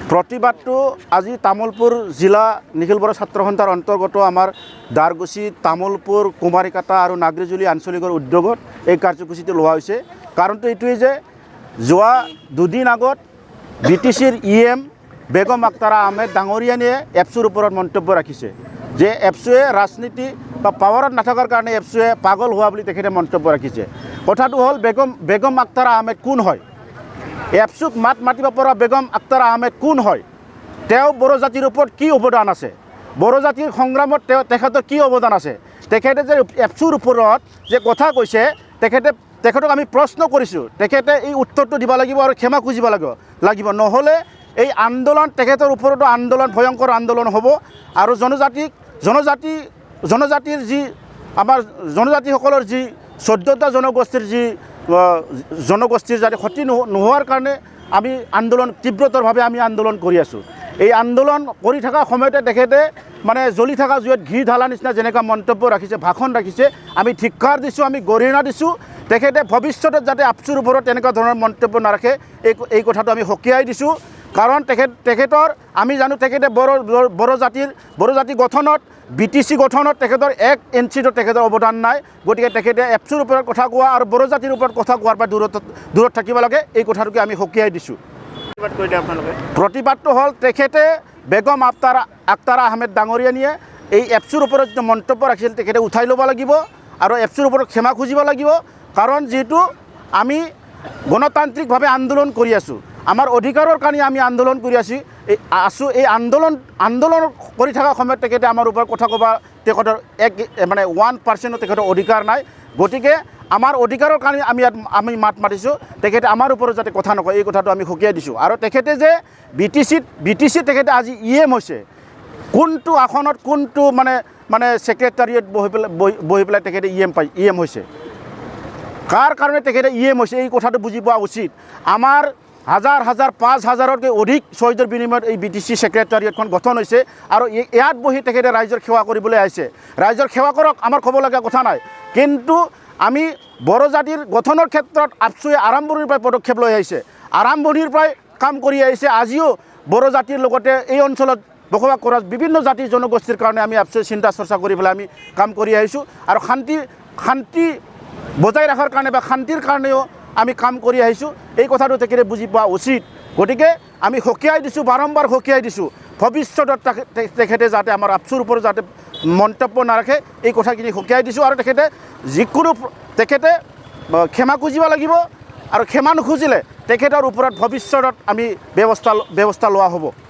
প্ৰতিবাদটো আজি তামোলপুৰ জিলা নিখিল বৰা ছাত্ৰ সন্থাৰ অন্তৰ্গত আমাৰ দাৰগুচি তামোলপুৰ কুমাৰীকাটা আৰু নাগৰিজুলি আঞ্চলিকৰ উদ্যোগত এই কাৰ্যসূচীটো লোৱা হৈছে। কাৰণটো এইটোৱেই যে যোৱা দুদিন আগত BTCৰ EM বেগম আক্তাৰা আহমেদ ডাঙৰীয়ানীয়ে এপছুৰ ওপৰত মন্তব্য ৰাখিছে যে এপছুৱে ৰাজনীতি বা পাৱাৰত নাথাকাৰ কাৰণে এপছুৱে পাগল হোৱা বুলি তেখেতে মন্তব্য ৰাখিছে। কথাটো হ'ল বেগম আক্তাৰা আহমেদ কোন হয়? এপছুক মাত মাতিব পৰা বেগম আক্তাৰা আহমেদ কোন হয়? তেওঁ বড়ো জাতিৰ ওপৰত কি অৱদান আছে? বড়ো জাতিৰ সংগ্ৰামত তেখেতৰ কি অৱদান আছে? তেখেতে যে এপছুৰ ওপৰত যে কথা কৈছে তেখেতক আমি প্ৰশ্ন কৰিছোঁ, তেখেতে এই উত্তৰটো দিব লাগিব আৰু ক্ষমা খুজিব লাগিব। নহ'লে এই আন্দোলন তেখেতৰ ওপৰতো আন্দোলন ভয়ংকৰ আন্দোলন হ'ব আৰু জনজাতিৰ যি আমাৰ জনজাতিসকলৰ যি 14টা জনগোষ্ঠীৰ যাতে ক্ষতি নোহোৱাৰ কাৰণে আমি আন্দোলন তীব্ৰতৰভাৱে আন্দোলন কৰি আছোঁ। এই আন্দোলন কৰি থকা সময়তে তেখেতে মানে জ্বলি থকা জুইত ঘি ঢালা নিচিনা যেনেকুৱা মন্তব্য ৰাখিছে, ভাষণ ৰাখিছে, আমি ধিক্কাৰ দিছোঁ, আমি গৰিহণা দিছোঁ। তেখেতে ভৱিষ্যতে যাতে আপচুৰ ওপৰত তেনেকুৱা ধৰণৰ মন্তব্য নাৰাখে এই কথাটো আমি সকীয়াই দিছোঁ। কাৰণ তেখেতৰ আমি জানো তেখেতে বড়ো জাতি গঠনত BTC গঠনত তেখেতৰ 1 ইঞ্চিতো তেখেতৰ অৱদান নাই। গতিকে তেখেতে এপছুৰ ওপৰত কথা কোৱা আৰু বড়ো জাতিৰ ওপৰত কথা কোৱাৰ পৰা দূৰত থাকিব লাগে, এই কথাটোকে আমি সকীয়াই দিছোঁ। প্ৰতিবাদটো হ'ল তেখেতে বেগম আক্তাৰা আহমেদ ডাঙৰীয়ানীয়ে এই এপছুৰ ওপৰত যিটো মন্তব্য ৰাখিছিল তেখেতে উঠাই ল'ব লাগিব আৰু এপছুৰ ওপৰত ক্ষমা খুজিব লাগিব। কাৰণ যিহেতু আমি গণতান্ত্ৰিকভাৱে আন্দোলন কৰি আছোঁ, আমাৰ অধিকাৰৰ কাৰণে আমি আন্দোলন কৰি আছোঁ। এই আন্দোলন কৰি থকা সময়ত তেখেতে আমাৰ ওপৰত কথা ক'বা তেখেতৰ 1% তেখেতৰ অধিকাৰ নাই। গতিকে আমাৰ অধিকাৰৰ কাৰণে আমি মাত মাতিছোঁ, তেখেতে আমাৰ ওপৰত যাতে কথা নকয় এই কথাটো আমি সকীয়াই দিছোঁ। আৰু তেখেতে যে BTC তেখেতে আজি EM হৈছে, কোনটো আসনত কোনটো মানে ছেক্ৰেটাৰিয়েট বহি পেলাই তেখেতে EM হৈছে, কাৰ কাৰণে তেখেতে EM হৈছে এই কথাটো বুজি পোৱা উচিত। আমাৰ হাজাৰ 5,000তকৈ অধিক শ্বহীদৰ বিনিময়ত এই BTC ছেক্ৰেটাৰিয়েটখন গঠন হৈছে আৰু ইয়াত বহি তেখেতে ৰাইজৰ সেৱা কৰিবলৈ আহিছে। ৰাইজৰ সেৱা কৰক, আমাৰ ক'ব লগা কথা নাই। কিন্তু আমি বড়ো জাতিৰ গঠনৰ ক্ষেত্ৰত আপচুৱে আৰম্ভণিৰ পৰাই পদক্ষেপ লৈ আহিছে, আৰম্ভণিৰ পৰাই কাম কৰি আহিছে। আজিও বড়ো জাতিৰ লগতে এই অঞ্চলত বসবাস কৰা বিভিন্ন জাতি জনগোষ্ঠীৰ কাৰণে আমি আপচুৱে চিন্তা চৰ্চা কৰি পেলাই আমি কাম কৰি আহিছোঁ আৰু শান্তি বজাই ৰখাৰ কাৰণে বা শান্তিৰ কাৰণেও আমি কাম কৰি আহিছোঁ। এই কথাটো তেখেতে বুজি পোৱা উচিত। গতিকে আমি সকীয়াই দিছোঁ, বাৰম্বাৰ সকীয়াই দিছোঁ, ভৱিষ্যতত তেখেতে যাতে আমাৰ আপচুৰ ওপৰত যাতে মন্তব্য নাৰাখে এই কথাখিনি সকীয়াই দিছোঁ। আৰু তেখেতে ক্ষমা খুজিব লাগিব আৰু ক্ষমা নুখুজিলে তেখেতৰ ওপৰত ভৱিষ্যতত আমি ব্যৱস্থা লোৱা হ'ব।